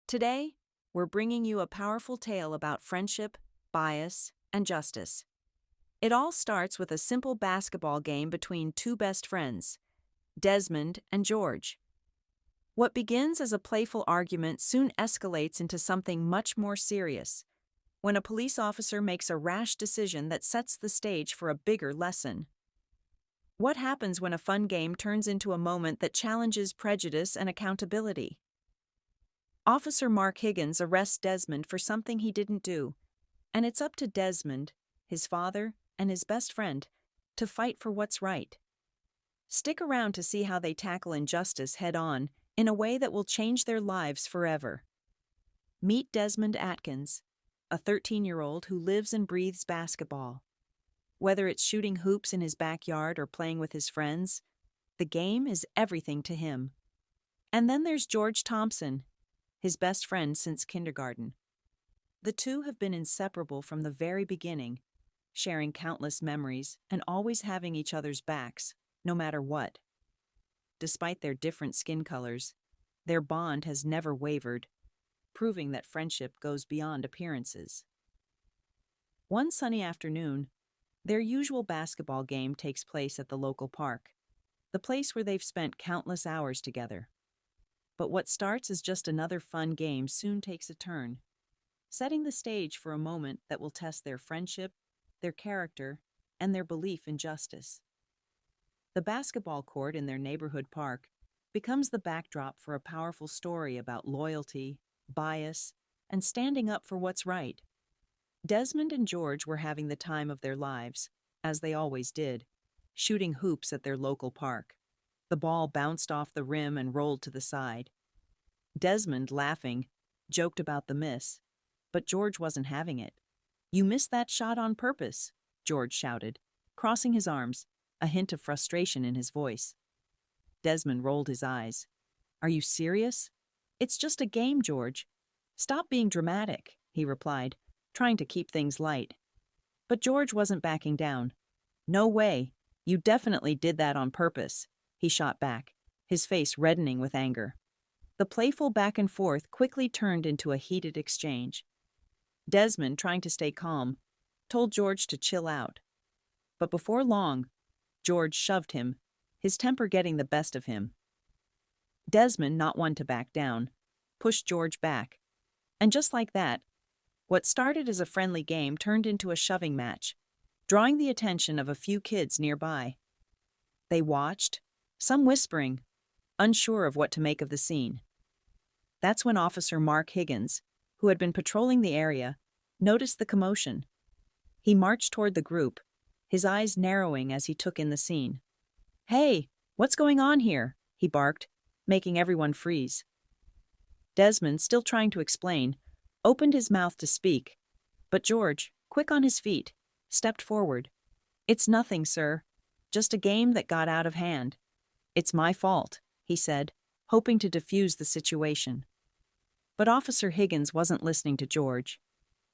Today, we're bringing you a powerful tale about friendship, bias, and justice. It all starts with a simple basketball game between two best friends, Desmond and George. What begins as a playful argument soon escalates into something much more serious, when a police officer makes a rash decision that sets the stage for a bigger lesson. What happens when a fun game turns into a moment that challenges prejudice and accountability? Officer Mark Higgins arrests Desmond for something he didn't do, and it's up to Desmond, his father, and his best friend to fight for what's right. Stick around to see how they tackle injustice head-on in a way that will change their lives forever. Meet Desmond Atkins, a 13-year-old who lives and breathes basketball. Whether it's shooting hoops in his backyard or playing with his friends, the game is everything to him. And then there's George Thompson, his best friend since kindergarten. The two have been inseparable from the very beginning, sharing countless memories and always having each other's backs, no matter what. Despite their different skin colors, their bond has never wavered, proving that friendship goes beyond appearances. One sunny afternoon, their usual basketball game takes place at the local park, the place where they've spent countless hours together. But what starts as just another fun game soon takes a turn, setting the stage for a moment that will test their friendship, their character, and their belief in justice. The basketball court in their neighborhood park becomes the backdrop for a powerful story about loyalty, bias, and standing up for what's right. Desmond and George were having the time of their lives, as they always did, shooting hoops at their local park. The ball bounced off the rim and rolled to the side. Desmond, laughing, joked about the miss, but George wasn't having it. "You missed that shot on purpose," George shouted, crossing his arms, a hint of frustration in his voice. Desmond rolled his eyes. "Are you serious?" "It's just a game, George. Stop being dramatic," he replied, trying to keep things light. But George wasn't backing down. "No way. You definitely did that on purpose," he shot back, his face reddening with anger. The playful back and forth quickly turned into a heated exchange. Desmond, trying to stay calm, told George to chill out. But before long, George shoved him, his temper getting the best of him. Desmond, not one to back down, pushed George back. And just like that, what started as a friendly game turned into a shoving match, drawing the attention of a few kids nearby. They watched, some whispering, unsure of what to make of the scene. That's when Officer Mark Higgins, who had been patrolling the area, noticed the commotion. He marched toward the group, his eyes narrowing as he took in the scene. "Hey, what's going on here?" he barked, making everyone freeze. Desmond, still trying to explain, opened his mouth to speak, but George, quick on his feet, stepped forward. "It's nothing, sir. Just a game that got out of hand. It's my fault," he said, hoping to defuse the situation. But Officer Higgins wasn't listening to George.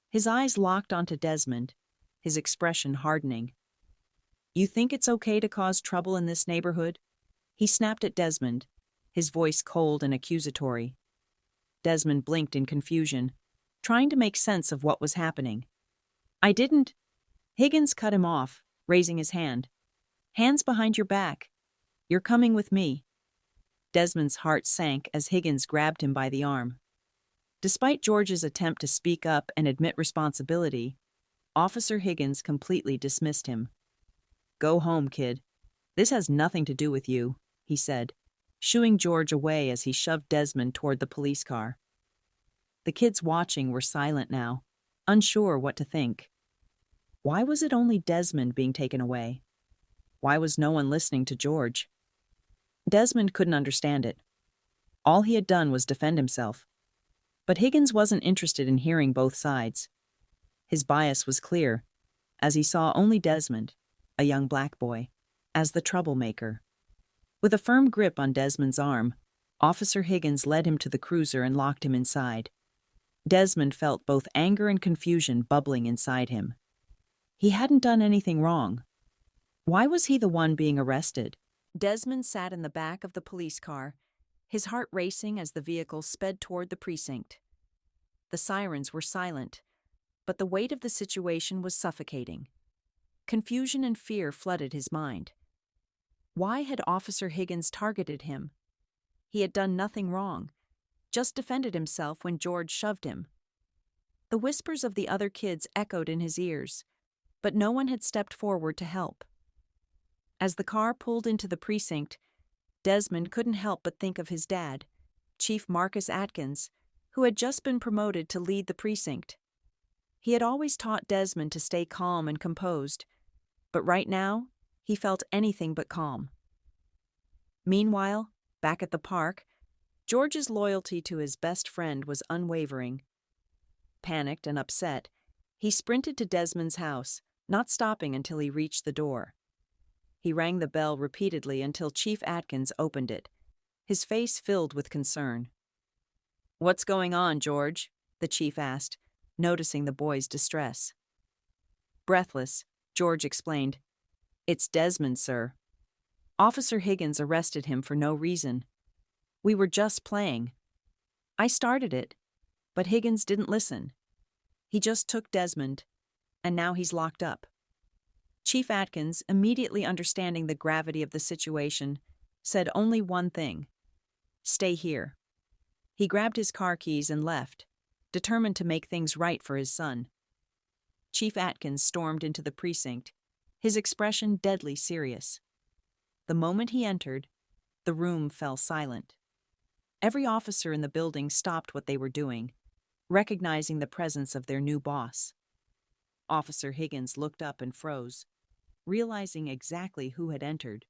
His eyes locked onto Desmond, his expression hardening. "You think it's okay to cause trouble in this neighborhood?" He snapped at Desmond, his voice cold and accusatory. Desmond blinked in confusion, trying to make sense of what was happening. "I didn't—" Higgins cut him off, raising his hand. "Hands behind your back. You're coming with me." Desmond's heart sank as Higgins grabbed him by the arm. Despite George's attempt to speak up and admit responsibility, Officer Higgins completely dismissed him. "Go home, kid. This has nothing to do with you," he said, shooing George away as he shoved Desmond toward the police car. The kids watching were silent now, unsure what to think. Why was it only Desmond being taken away? Why was no one listening to George? Desmond couldn't understand it. All he had done was defend himself. But Higgins wasn't interested in hearing both sides. His bias was clear, as he saw only Desmond, a young black boy, as the troublemaker. With a firm grip on Desmond's arm, Officer Higgins led him to the cruiser and locked him inside. Desmond felt both anger and confusion bubbling inside him. He hadn't done anything wrong. Why was he the one being arrested? Desmond sat in the back of the police car, his heart racing as the vehicle sped toward the precinct. The sirens were silent, but the weight of the situation was suffocating. Confusion and fear flooded his mind. Why had Officer Higgins targeted him? He had done nothing wrong, just defended himself when George shoved him. The whispers of the other kids echoed in his ears, but no one had stepped forward to help. As the car pulled into the precinct, Desmond couldn't help but think of his dad, Chief Marcus Atkins, who had just been promoted to lead the precinct. He had always taught Desmond to stay calm and composed, but right now, he felt anything but calm. Meanwhile, back at the park, George's loyalty to his best friend was unwavering. Panicked and upset, he sprinted to Desmond's house, not stopping until he reached the door. He rang the bell repeatedly until Chief Atkins opened it, his face filled with concern. "What's going on, George?" the chief asked, noticing the boy's distress. Breathless, George explained, "It's Desmond, sir. Officer Higgins arrested him for no reason. We were just playing. I started it, but Higgins didn't listen. He just took Desmond, and now he's locked up." Chief Atkins, immediately understanding the gravity of the situation, said only one thing: "Stay here." He grabbed his car keys and left, determined to make things right for his son. Chief Atkins stormed into the precinct, his expression deadly serious. The moment he entered, the room fell silent. Every officer in the building stopped what they were doing, recognizing the presence of their new boss. Officer Higgins looked up and froze, realizing exactly who had entered.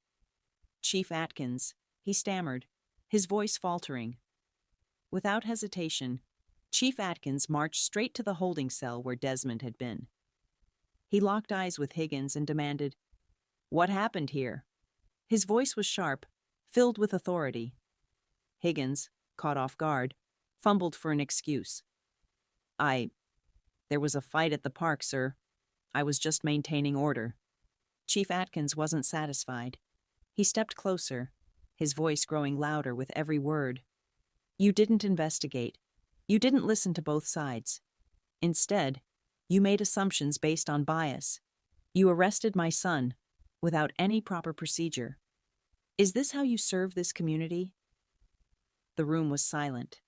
"Chief Atkins," he stammered, his voice faltering. Without hesitation, Chief Atkins marched straight to the holding cell where Desmond had been. He locked eyes with Higgins and demanded, "What happened here?" His voice was sharp, filled with authority. Higgins, caught off guard, fumbled for an excuse. There was a fight at the park, sir. I was just maintaining order." Chief Atkins wasn't satisfied. He stepped closer, his voice growing louder with every word. "You didn't investigate. You didn't listen to both sides. Instead, you made assumptions based on bias. You arrested my son without any proper procedure. Is this how you serve this community?" The room was silent,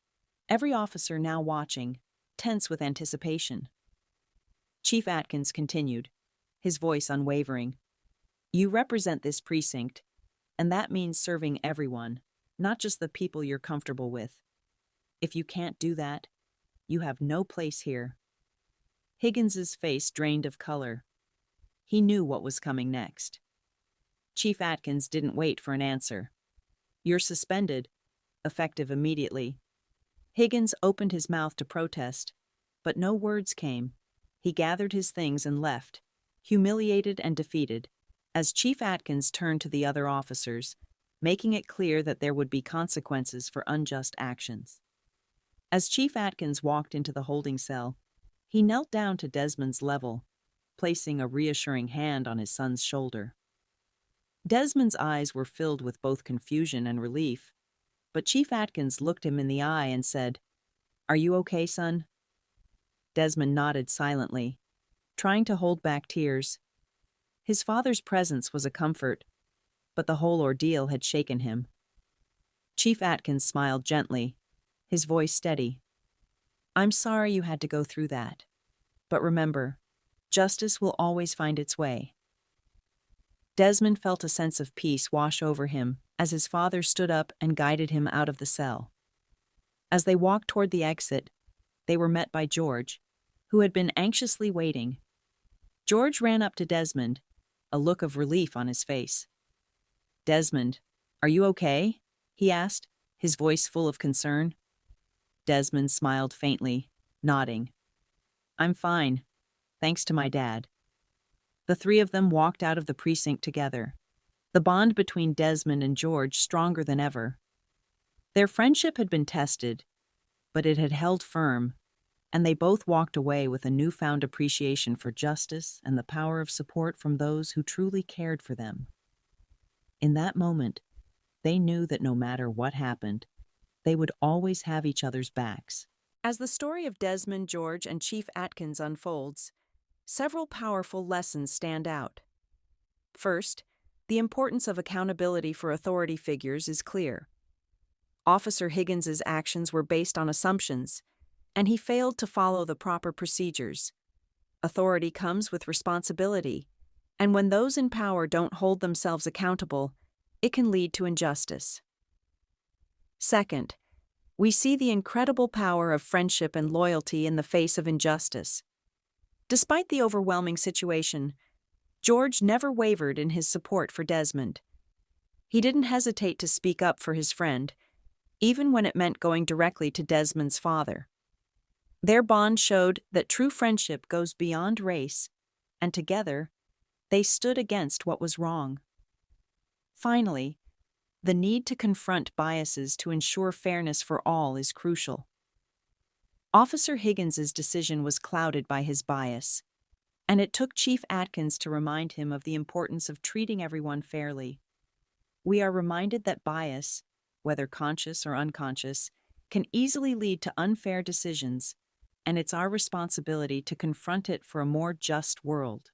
every officer now watching, tense with anticipation. Chief Atkins continued, his voice unwavering. "You represent this precinct, and that means serving everyone, not just the people you're comfortable with. If you can't do that, you have no place here." Higgins's face drained of color. He knew what was coming next. Chief Atkins didn't wait for an answer. "You're suspended, effective immediately." Higgins opened his mouth to protest, but no words came. He gathered his things and left, humiliated and defeated, as Chief Atkins turned to the other officers, making it clear that there would be consequences for unjust actions. As Chief Atkins walked into the holding cell, he knelt down to Desmond's level, placing a reassuring hand on his son's shoulder. Desmond's eyes were filled with both confusion and relief, but Chief Atkins looked him in the eye and said, "Are you okay, son?" Desmond nodded silently, trying to hold back tears. His father's presence was a comfort, but the whole ordeal had shaken him. Chief Atkins smiled gently, his voice steady. "I'm sorry you had to go through that. But remember, justice will always find its way." Desmond felt a sense of peace wash over him as his father stood up and guided him out of the cell. As they walked toward the exit, they were met by George, who had been anxiously waiting. George ran up to Desmond, a look of relief on his face. "Desmond, are you okay?" he asked, his voice full of concern. Desmond smiled faintly, nodding. "I'm fine, thanks to my dad." The three of them walked out of the precinct together, the bond between Desmond and George stronger than ever. Their friendship had been tested, but it had held firm, and they both walked away with a newfound appreciation for justice and the power of support from those who truly cared for them. In that moment, they knew that no matter what happened, they would always have each other's backs, As the story of Desmond, George, and Chief Atkins unfolds, several powerful lessons stand out. First, the importance of accountability for authority figures is clear. Officer Higgins's actions were based on assumptions, and he failed to follow the proper procedures. Authority comes with responsibility, and when those in power don't hold themselves accountable, it can lead to injustice. Second, we see the incredible power of friendship and loyalty in the face of injustice. Despite the overwhelming situation, George never wavered in his support for Desmond. He didn't hesitate to speak up for his friend, even when it meant going directly to Desmond's father. Their bond showed that true friendship goes beyond race, and together, they stood against what was wrong. Finally, the need to confront biases to ensure fairness for all is crucial. Officer Higgins's decision was clouded by his bias, and it took Chief Atkins to remind him of the importance of treating everyone fairly. We are reminded that bias, whether conscious or unconscious, can easily lead to unfair decisions, and it's our responsibility to confront it for a more just world.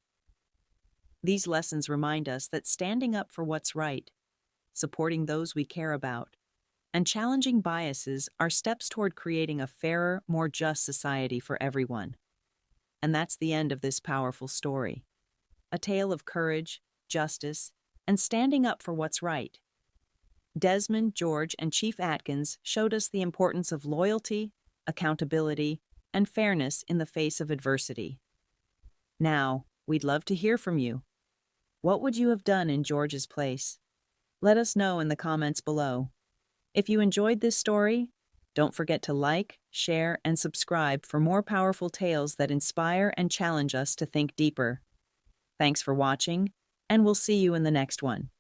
These lessons remind us that standing up for what's right, supporting those we care about, and challenging biases are steps toward creating a fairer, more just society for everyone. And that's the end of this powerful story. A tale of courage, justice, and standing up for what's right. Desmond, George, and Chief Atkins showed us the importance of loyalty, accountability, and fairness in the face of adversity. Now, we'd love to hear from you. What would you have done in George's place? Let us know in the comments below. If you enjoyed this story, don't forget to like, share, and subscribe for more powerful tales that inspire and challenge us to think deeper. Thanks for watching, and we'll see you in the next one.